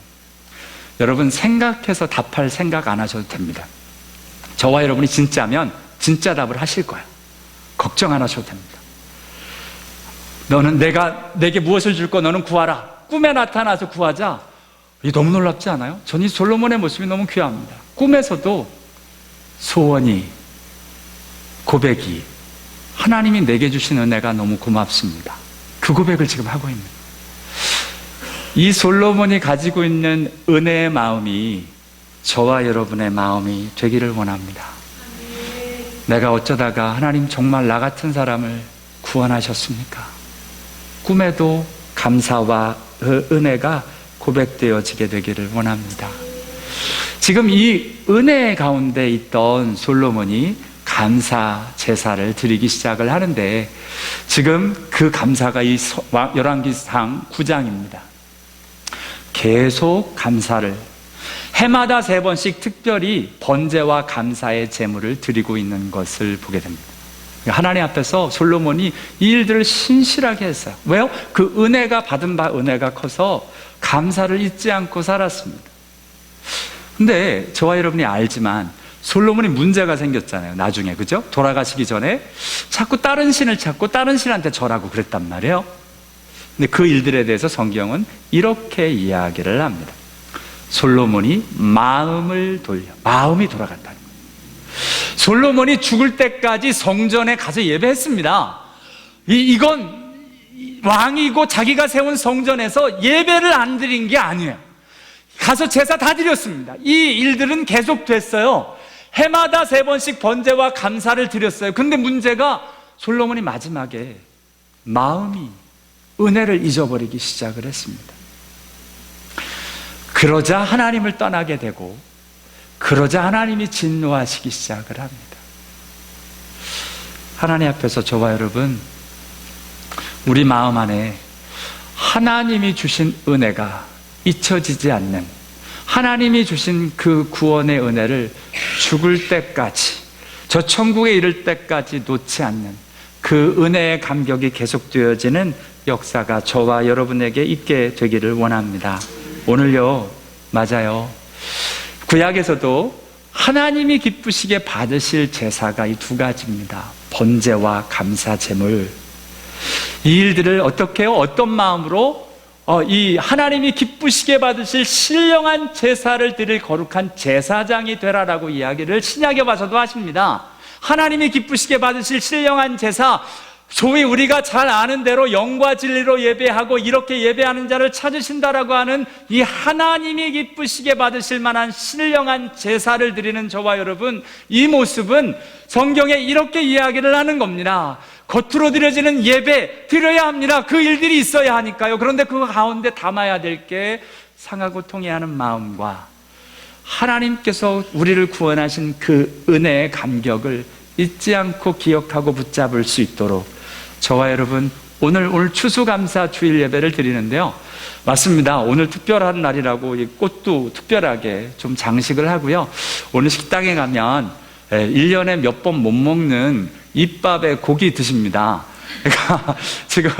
여러분, 생각해서 답할 생각 안 하셔도 됩니다. 저와 여러분이 진짜면 진짜 답을 하실 거예요. 걱정 안 하셔도 됩니다. 너는 내게 무엇을 줄 거 너는 구하라. 꿈에 나타나서 구하자. 이게 너무 놀랍지 않아요? 저는 이 솔로몬의 모습이 너무 귀합니다. 꿈에서도 소원이, 고백이, 하나님이 내게 주신 은혜가 너무 고맙습니다, 그 고백을 지금 하고 있는, 이 솔로몬이 가지고 있는 은혜의 마음이 저와 여러분의 마음이 되기를 원합니다. 내가 어쩌다가 하나님 정말 나 같은 사람을 구원하셨습니까? 꿈에도 감사와 은혜가 고백되어지게 되기를 원합니다. 지금 이 은혜 가운데 있던 솔로몬이 감사 제사를 드리기 시작을 하는데, 지금 그 감사가 이 열왕기상 9장입니다. 계속 감사를 해마다 3번씩 특별히 번제와 감사의 제물을 드리고 있는 것을 보게 됩니다. 하나님 앞에서 솔로몬이 이 일들을 신실하게 했어요. 왜요? 그 은혜가, 받은 바 은혜가 커서 감사를 잊지 않고 살았습니다. 근데 저와 여러분이 알지만 솔로몬이 문제가 생겼잖아요. 나중에, 그죠? 돌아가시기 전에 자꾸 다른 신을 찾고 다른 신한테 절하고 그랬단 말이에요. 근데 그 일들에 대해서 성경은 이렇게 이야기를 합니다. 솔로몬이 마음이 돌아갔다는 거예요. 솔로몬이 죽을 때까지 성전에 가서 예배했습니다. 이건 왕이고 자기가 세운 성전에서 예배를 안 드린 게 아니에요. 가서 제사 다 드렸습니다. 이 일들은 계속됐어요. 해마다 3번씩 번제와 감사를 드렸어요. 근데 문제가 솔로몬이 마지막에 마음이 은혜를 잊어버리기 시작을 했습니다. 그러자 하나님을 떠나게 되고, 그러자 하나님이 진노하시기 시작을 합니다. 하나님 앞에서 저와 여러분, 우리 마음 안에 하나님이 주신 은혜가 잊혀지지 않는, 하나님이 주신 그 구원의 은혜를 죽을 때까지, 저 천국에 이를 때까지 놓지 않는 그 은혜의 감격이 계속되어지는 역사가 저와 여러분에게 있게 되기를 원합니다. 오늘요, 맞아요, 구약에서도 하나님이 기쁘시게 받으실 제사가 이 2가지입니다. 번제와 감사 제물. 이 일들을 어떻게 해요? 어떤 마음으로? 이 하나님이 기쁘시게 받으실 신령한 제사를 드릴 거룩한 제사장이 되라라고 이야기를 신약에 와서도 하십니다. 하나님이 기쁘시게 받으실 신령한 제사, 소위 우리가 잘 아는 대로 영과 진리로 예배하고 이렇게 예배하는 자를 찾으신다라고 하는 이 하나님이 기쁘시게 받으실 만한 신령한 제사를 드리는 저와 여러분, 이 모습은 성경에 이렇게 이야기를 하는 겁니다. 겉으로 드려지는 예배 드려야 합니다. 그 일들이 있어야 하니까요. 그런데 그 가운데 담아야 될 게 상하고 통해하는 마음과 하나님께서 우리를 구원하신 그 은혜의 감격을 잊지 않고 기억하고 붙잡을 수 있도록 저와 여러분 오늘 추수감사 주일 예배를 드리는데요, 맞습니다. 오늘 특별한 날이라고 이 꽃도 특별하게 좀 장식을 하고요, 오늘 식당에 가면 1년에 몇 번 못 먹는 잎밥에 고기 드십니다. 그러니까 지금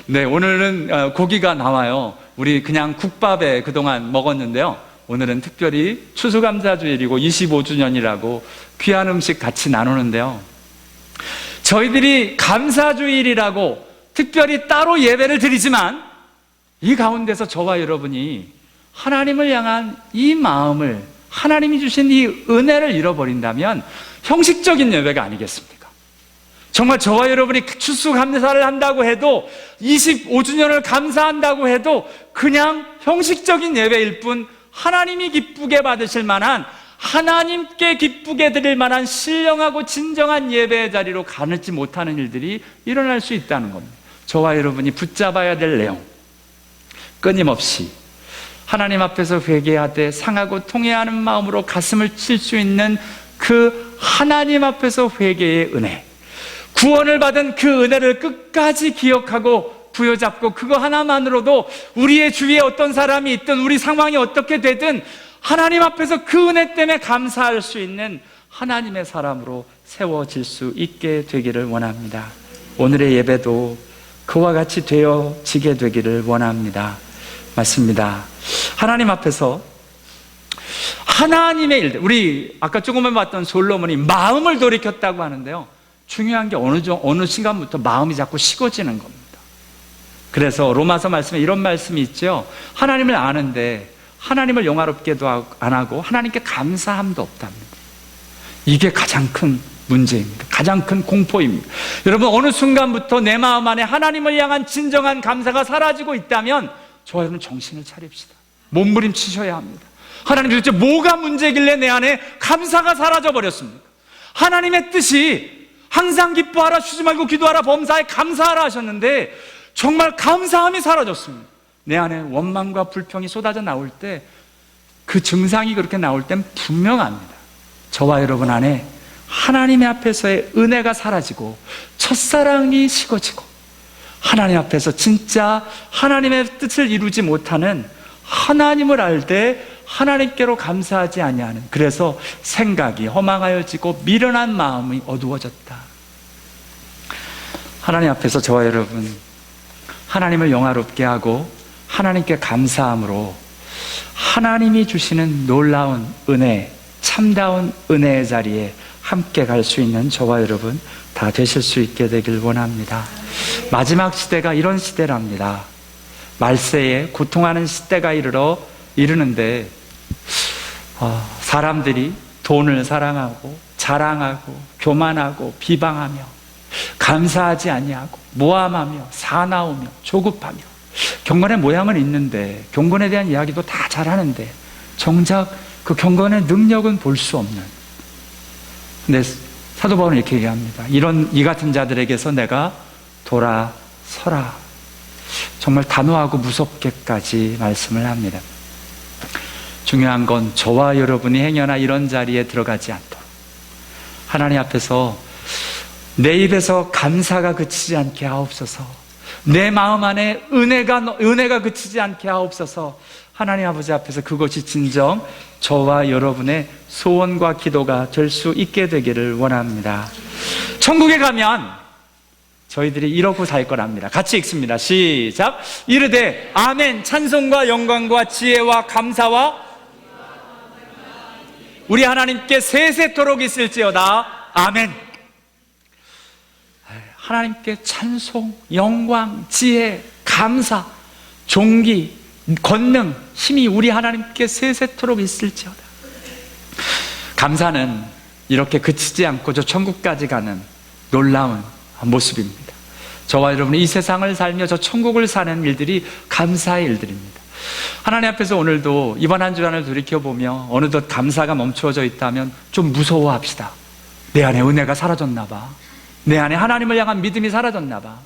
오늘은 고기가 나와요. 우리 그냥 국밥에 그동안 먹었는데요, 오늘은 특별히 추수감사주일이고 25주년이라고 귀한 음식 같이 나누는데요, 저희들이 감사주일이라고 특별히 따로 예배를 드리지만 이 가운데서 저와 여러분이 하나님을 향한 이 마음을, 하나님이 주신 이 은혜를 잃어버린다면 형식적인 예배가 아니겠습니까? 정말 저와 여러분이 추수감사를 한다고 해도, 25주년을 감사한다고 해도 그냥 형식적인 예배일 뿐 하나님이 기쁘게 받으실 만한, 하나님께 기쁘게 드릴 만한 신령하고 진정한 예배의 자리로 가지 못하는 일들이 일어날 수 있다는 겁니다. 저와 여러분이 붙잡아야 될 내용, 끊임없이 하나님 앞에서 회개하되 상하고 통회하는 마음으로 가슴을 칠 수 있는 그 하나님 앞에서 회개의 은혜, 구원을 받은 그 은혜를 끝까지 기억하고 부여잡고, 그거 하나만으로도 우리의 주위에 어떤 사람이 있든 우리 상황이 어떻게 되든 하나님 앞에서 그 은혜 때문에 감사할 수 있는 하나님의 사람으로 세워질 수 있게 되기를 원합니다. 오늘의 예배도 그와 같이 되어지게 되기를 원합니다. 맞습니다. 하나님 앞에서 하나님의 일들, 우리 아까 조금만 봤던 솔로몬이 마음을 돌이켰다고 하는데요, 중요한 게 어느 순간부터 마음이 자꾸 식어지는 겁니다. 그래서 로마서 말씀에 이런 말씀이 있죠. 하나님을 아는데 하나님을 영화롭게도 안 하고 하나님께 감사함도 없답니다. 이게 가장 큰 문제입니다. 가장 큰 공포입니다. 여러분, 어느 순간부터 내 마음 안에 하나님을 향한 진정한 감사가 사라지고 있다면 저와 여러분 정신을 차립시다. 몸부림치셔야 합니다. 하나님, 도대체 뭐가 문제길래 내 안에 감사가 사라져버렸습니까? 하나님의 뜻이 항상 기뻐하라, 쉬지 말고 기도하라, 범사에 감사하라 하셨는데 정말 감사함이 사라졌습니다. 내 안에 원망과 불평이 쏟아져 나올 때, 그 증상이 그렇게 나올 땐 분명합니다. 저와 여러분 안에 하나님의 앞에서의 은혜가 사라지고 첫사랑이 식어지고 하나님 앞에서 진짜 하나님의 뜻을 이루지 못하는, 하나님을 알 때 하나님께로 감사하지 아니하는, 그래서 생각이 허망하여지고 미련한 마음이 어두워졌다. 하나님 앞에서 저와 여러분 하나님을 영화롭게 하고 하나님께 감사함으로 하나님이 주시는 놀라운 은혜, 참다운 은혜의 자리에 함께 갈 수 있는 저와 여러분 다 되실 수 있게 되길 원합니다. 마지막 시대가 이런 시대랍니다. 말세에 고통하는 시대가 이르는데 사람들이 돈을 사랑하고 자랑하고 교만하고 비방하며 감사하지 아니하고 모함하며 사나우며 조급하며, 경건의 모양은 있는데 경건에 대한 이야기도 다 잘하는데 정작 그 경건의 능력은 볼 수 없는, 근데 사도 바울은 이렇게 얘기합니다. 이 같은 자들에게서 내가 돌아서라. 정말 단호하고 무섭게까지 말씀을 합니다. 중요한 건 저와 여러분이 행여나 이런 자리에 들어가지 않도록 하나님 앞에서 내 입에서 감사가 그치지 않게 하옵소서, 내 마음 안에 은혜가 그치지 않게 하옵소서. 하나님 아버지 앞에서 그것이 진정 저와 여러분의 소원과 기도가 될 수 있게 되기를 원합니다. 천국에 가면 저희들이 이러고 살 거랍니다. 같이 읽습니다. 시작. 이르되 아멘, 찬송과 영광과 지혜와 감사와 우리 하나님께 세세토록 있을지어다. 아멘. 하나님께 찬송, 영광, 지혜, 감사, 존귀, 권능, 힘이 우리 하나님께 세세토록 있을지어다. 감사는 이렇게 그치지 않고 저 천국까지 가는 놀라운 모습입니다. 저와 여러분이 이 세상을 살며 저 천국을 사는 일들이 감사의 일들입니다. 하나님 앞에서 오늘도 이번 한 주간을 돌이켜보며 어느덧 감사가 멈추어져 있다면 좀 무서워합시다. 내 안에 은혜가 사라졌나 봐. 내 안에 하나님을 향한 믿음이 사라졌나 봐.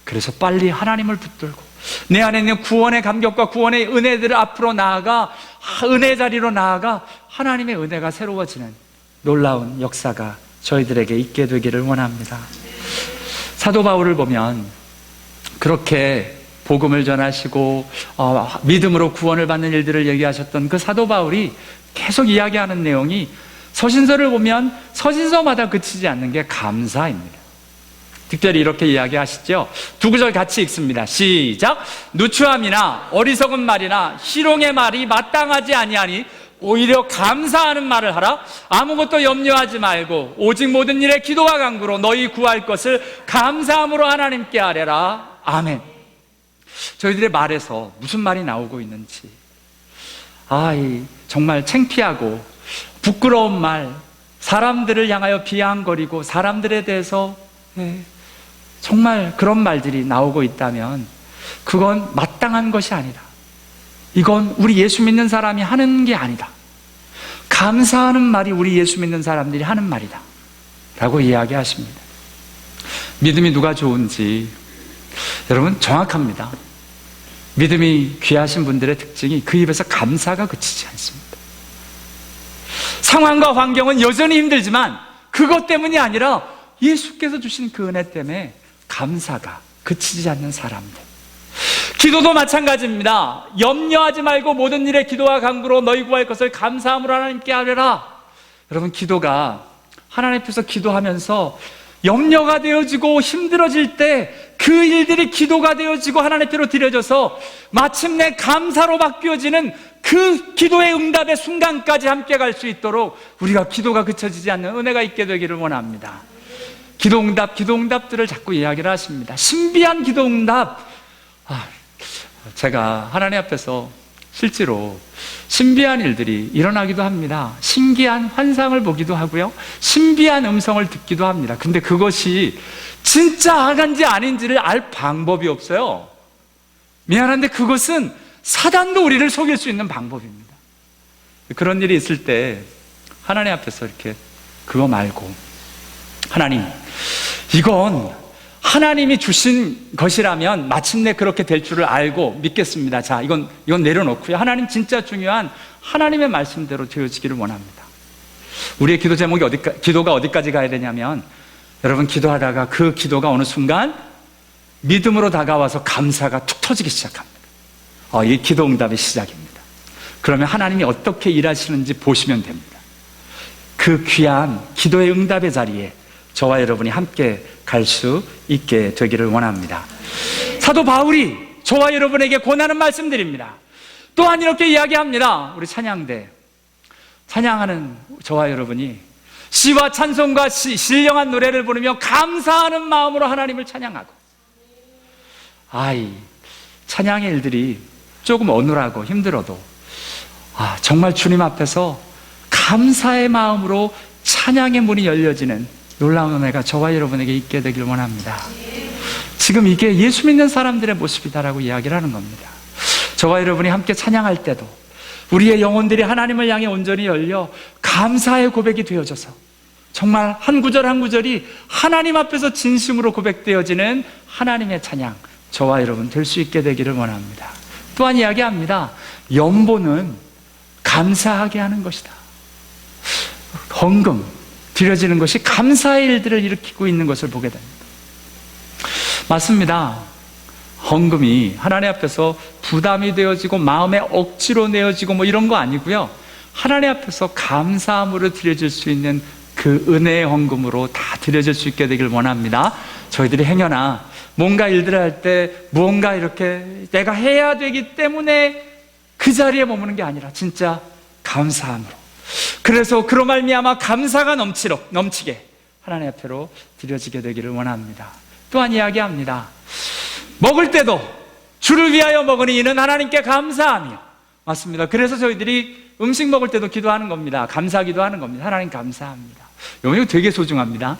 그래서 빨리 하나님을 붙들고 내 안에 있는 구원의 감격과 구원의 은혜들을 앞으로 나아가, 은혜 자리로 나아가 하나님의 은혜가 새로워지는 놀라운 역사가 저희들에게 있게 되기를 원합니다. 사도 바울을 보면 그렇게 복음을 전하시고 믿음으로 구원을 받는 일들을 얘기하셨던 그 사도 바울이 계속 이야기하는 내용이 서신서를 보면 서신서마다 그치지 않는 게 감사입니다. 특별히 이렇게 이야기하시죠. 두 구절 같이 읽습니다. 시작. 누추함이나 어리석은 말이나 희롱의 말이 마땅하지 아니하니 오히려 감사하는 말을 하라. 아무것도 염려하지 말고 오직 모든 일에 기도와 간구로 너희 구할 것을 감사함으로 하나님께 아뢰라. 아멘. 저희들의 말에서 무슨 말이 나오고 있는지, 정말 창피하고 부끄러운 말, 사람들을 향하여 비아냥거리고 사람들에 대해서 정말 그런 말들이 나오고 있다면 그건 마땅한 것이 아니다. 이건 우리 예수 믿는 사람이 하는 게 아니다. 감사하는 말이 우리 예수 믿는 사람들이 하는 말이다 라고 이야기하십니다. 믿음이 누가 좋은지 여러분 정확합니다. 믿음이 귀하신 분들의 특징이 그 입에서 감사가 그치지 않습니다. 상황과 환경은 여전히 힘들지만 그것 때문이 아니라 예수께서 주신 그 은혜 때문에 감사가 그치지 않는 사람들. 기도도 마찬가지입니다. 염려하지 말고 모든 일에 기도와 간구로 너희 구할 것을 감사함으로 하나님께 아뢰라. 여러분, 기도가 하나님 앞에서 기도하면서 염려가 되어지고 힘들어질 때 그 일들이 기도가 되어지고 하나님 앞으로 드려져서 마침내 감사로 바뀌어지는 그 기도의 응답의 순간까지 함께 갈 수 있도록 우리가 기도가 그쳐지지 않는 은혜가 있게 되기를 원합니다. 기도응답들을 자꾸 이야기를 하십니다. 신비한 기도응답. 제가 하나님 앞에서 실제로 신비한 일들이 일어나기도 합니다. 신기한 환상을 보기도 하고요, 신비한 음성을 듣기도 합니다. 근데 그것이 진짜 악한지 아닌지를 알 방법이 없어요. 미안한데 그것은 사단도 우리를 속일 수 있는 방법입니다. 그런 일이 있을 때 하나님 앞에서 이렇게 그거 말고, 하나님, 이건 하나님이 주신 것이라면 마침내 그렇게 될 줄을 알고 믿겠습니다. 자, 이건 내려놓고요, 하나님 진짜 중요한 하나님의 말씀대로 되어지기를 원합니다. 우리의 기도 제목이 기도가 어디까지 가야 되냐면, 여러분, 기도하다가 그 기도가 어느 순간 믿음으로 다가와서 감사가 툭 터지기 시작합니다. 이 기도 응답의 시작입니다. 그러면 하나님이 어떻게 일하시는지 보시면 됩니다. 그 귀한 기도의 응답의 자리에 저와 여러분이 함께 갈 수 있게 되기를 원합니다. 사도 바울이 저와 여러분에게 권하는 말씀드립니다. 또한 이렇게 이야기합니다. 우리 찬양하는 저와 여러분이 시와 찬송과 신령한 노래를 부르며 감사하는 마음으로 하나님을 찬양하고, 찬양의 일들이 조금 어눌하고 힘들어도 정말 주님 앞에서 감사의 마음으로 찬양의 문이 열려지는 놀라운 은혜가 저와 여러분에게 있게 되길 원합니다. 지금 이게 예수 믿는 사람들의 모습이다라고 이야기를 하는 겁니다. 저와 여러분이 함께 찬양할 때도 우리의 영혼들이 하나님을 향해 온전히 열려 감사의 고백이 되어져서 정말 한 구절 한 구절이 하나님 앞에서 진심으로 고백되어지는 하나님의 찬양, 저와 여러분 될 수 있게 되기를 원합니다. 또한 이야기합니다. 연보는 감사하게 하는 것이다. 헌금 드려지는 것이 감사의 일들을 일으키고 있는 것을 보게 됩니다. 맞습니다. 헌금이 하나님 앞에서 부담이 되어지고 마음에 억지로 내어지고 이런 거 아니고요, 하나님 앞에서 감사함으로 드려질 수 있는 그 은혜의 헌금으로 다 드려질 수 있게 되길 원합니다. 저희들이 행여나 뭔가 일들을 할 때 무언가 이렇게 내가 해야 되기 때문에 그 자리에 머무는 게 아니라 진짜 감사함으로, 그래서 그로 말미암아 감사가 넘치게 하나님 앞으로 드려지게 되기를 원합니다. 또한 이야기합니다. 먹을 때도 주를 위하여 먹으니 이는 하나님께 감사하며. 맞습니다. 그래서 저희들이 음식 먹을 때도 기도하는 겁니다. 감사기도 하는 겁니다. 하나님 감사합니다. 이거 되게 소중합니다.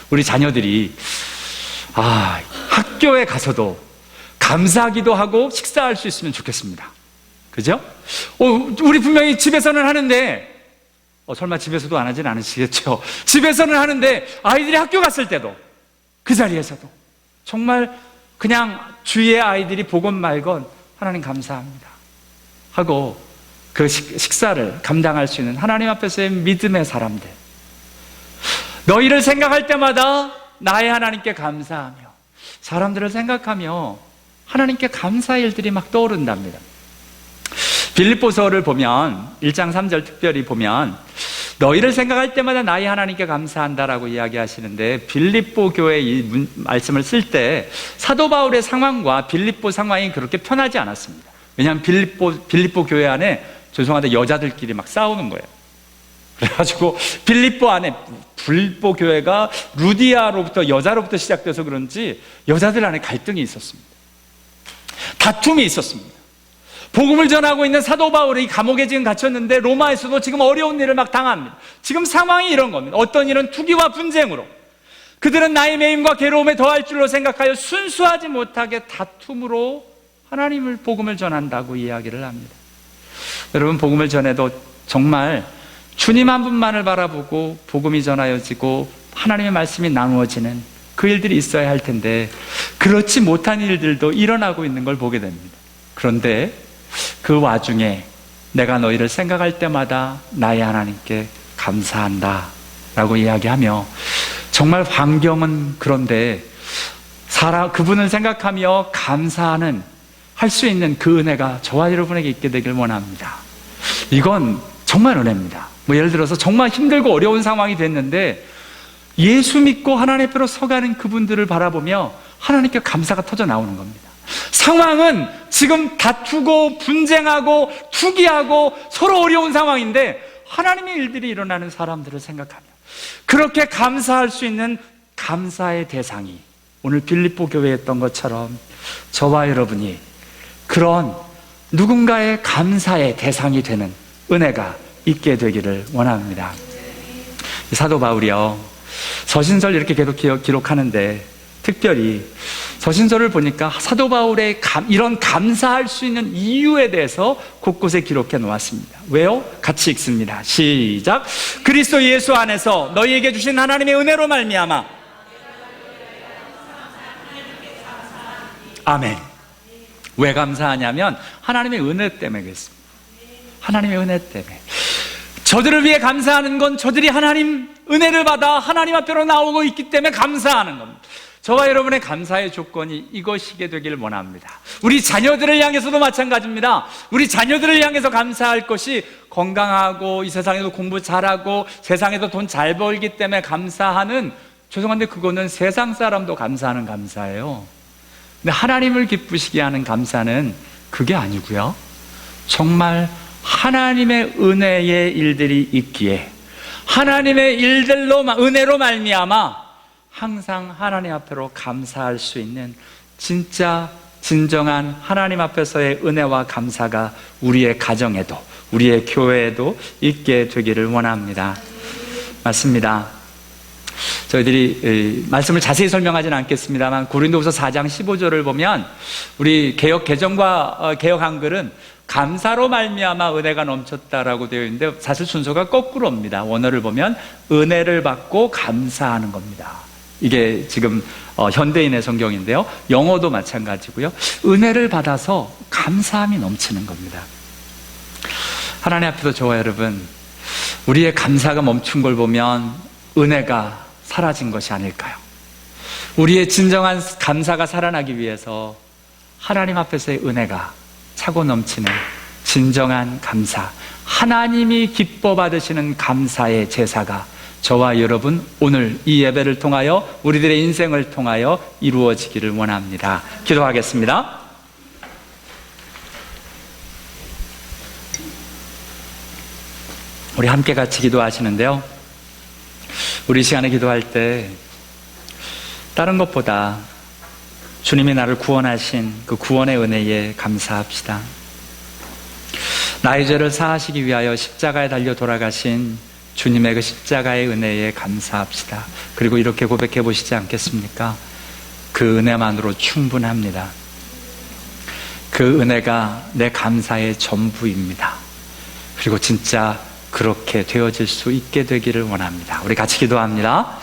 우리 자녀들이 학교에 가서도 감사기도 하고 식사할 수 있으면 좋겠습니다. 그죠? 우리 분명히 집에서는 하는데, 설마 집에서도 안 하진 않으시겠죠? 집에서는 하는데 아이들이 학교 갔을 때도 그 자리에서도 정말 그냥 주위의 아이들이 보건 말건 하나님 감사합니다 하고 그 식사를 감당할 수 있는 하나님 앞에서의 믿음의 사람들, 너희를 생각할 때마다 나의 하나님께 감사하며 사람들을 생각하며 하나님께 감사의 일들이 막 떠오른답니다. 빌립보서를 보면 1장 3절 특별히 보면 너희를 생각할 때마다 나의 하나님께 감사한다라고 이야기하시는데, 빌립보 교회 이 말씀을 쓸 때 사도 바울의 상황과 빌립보 상황이 그렇게 편하지 않았습니다. 왜냐하면 빌립보 교회 안에 죄송한데 여자들끼리 막 싸우는 거예요. 그래가지고 빌립보 교회가 루디아로부터, 여자로부터 시작돼서 그런지 여자들 안에 갈등이 있었습니다. 다툼이 있었습니다. 복음을 전하고 있는 사도 바울이 감옥에 지금 갇혔는데 로마에서도 지금 어려운 일을 막 당합니다. 지금 상황이 이런 겁니다. 어떤 일은 투기와 분쟁으로, 그들은 나의 매임과 괴로움에 더할 줄로 생각하여 순수하지 못하게 다툼으로 하나님을 복음을 전한다고 이야기를 합니다. 여러분, 복음을 전해도 정말 주님 한 분만을 바라보고 복음이 전하여지고 하나님의 말씀이 나누어지는 그 일들이 있어야 할 텐데, 그렇지 못한 일들도 일어나고 있는 걸 보게 됩니다. 그런데 그 와중에 내가 너희를 생각할 때마다 나의 하나님께 감사한다 라고 이야기하며, 정말 환경은 그런데 그분을 생각하며 감사하는 할 수 있는 그 은혜가 저와 여러분에게 있게 되길 원합니다. 이건 정말 은혜입니다. 예를 들어서 정말 힘들고 어려운 상황이 됐는데 예수 믿고 하나님 앞으로 서가는 그분들을 바라보며 하나님께 감사가 터져 나오는 겁니다. 상황은 지금 다투고 분쟁하고 투기하고 서로 어려운 상황인데 하나님의 일들이 일어나는 사람들을 생각하며 그렇게 감사할 수 있는 감사의 대상이 오늘 빌립보 교회였던 것처럼 저와 여러분이 그런 누군가의 감사의 대상이 되는 은혜가 있게 되기를 원합니다. 사도 바울이요, 서신설 이렇게 계속 기록하는데 특별히 서신설을 보니까 사도 바울의 이런 감사할 수 있는 이유에 대해서 곳곳에 기록해 놓았습니다. 왜요? 같이 읽습니다. 시작. 그리스도 예수 안에서 너희에게 주신 하나님의 은혜로 말미암아. 아멘. 왜 감사하냐면 하나님의 은혜 때문에 그렇습니다. 하나님의 은혜 때문에. 저들을 위해 감사하는 건 저들이 하나님 은혜를 받아 하나님 앞으로 나오고 있기 때문에 감사하는 겁니다. 저와 여러분의 감사의 조건이 이것이게 되기를 원합니다. 우리 자녀들을 향해서도 마찬가지입니다. 우리 자녀들을 향해서 감사할 것이 건강하고 이 세상에도 공부 잘하고 세상에도 돈 잘 벌기 때문에 감사하는, 죄송한데 그거는 세상 사람도 감사하는 감사예요. 근데 하나님을 기쁘시게 하는 감사는 그게 아니고요, 정말 하나님의 은혜의 일들이 있기에 하나님의 일들로 은혜로 말미암아 항상 하나님 앞으로 감사할 수 있는 진짜 진정한 하나님 앞에서의 은혜와 감사가 우리의 가정에도 우리의 교회에도 있게 되기를 원합니다. 맞습니다. 저희들이 말씀을 자세히 설명하지는 않겠습니다만 고린도후서 4장 15절을 보면 우리 개역 개정과 개역 한글은 감사로 말미암아 은혜가 넘쳤다라고 되어 있는데 사실 순서가 거꾸로입니다. 원어를 보면 은혜를 받고 감사하는 겁니다. 이게 지금 현대인의 성경인데요, 영어도 마찬가지고요, 은혜를 받아서 감사함이 넘치는 겁니다. 하나님 앞에서 저와 여러분, 우리의 감사가 멈춘 걸 보면 은혜가 사라진 것이 아닐까요? 우리의 진정한 감사가 살아나기 위해서 하나님 앞에서의 은혜가 차고 넘치는 진정한 감사, 하나님이 기뻐 받으시는 감사의 제사가 저와 여러분 오늘 이 예배를 통하여 우리들의 인생을 통하여 이루어지기를 원합니다. 기도하겠습니다. 우리 함께 같이 기도하시는데요, 우리 시간에 기도할 때 다른 것보다 주님이 나를 구원하신 그 구원의 은혜에 감사합시다. 나의 죄를 사하시기 위하여 십자가에 달려 돌아가신 주님의 그 십자가의 은혜에 감사합시다. 그리고 이렇게 고백해 보시지 않겠습니까? 그 은혜만으로 충분합니다. 그 은혜가 내 감사의 전부입니다. 그리고 진짜 그렇게 되어질 수 있게 되기를 원합니다. 우리 같이 기도합니다.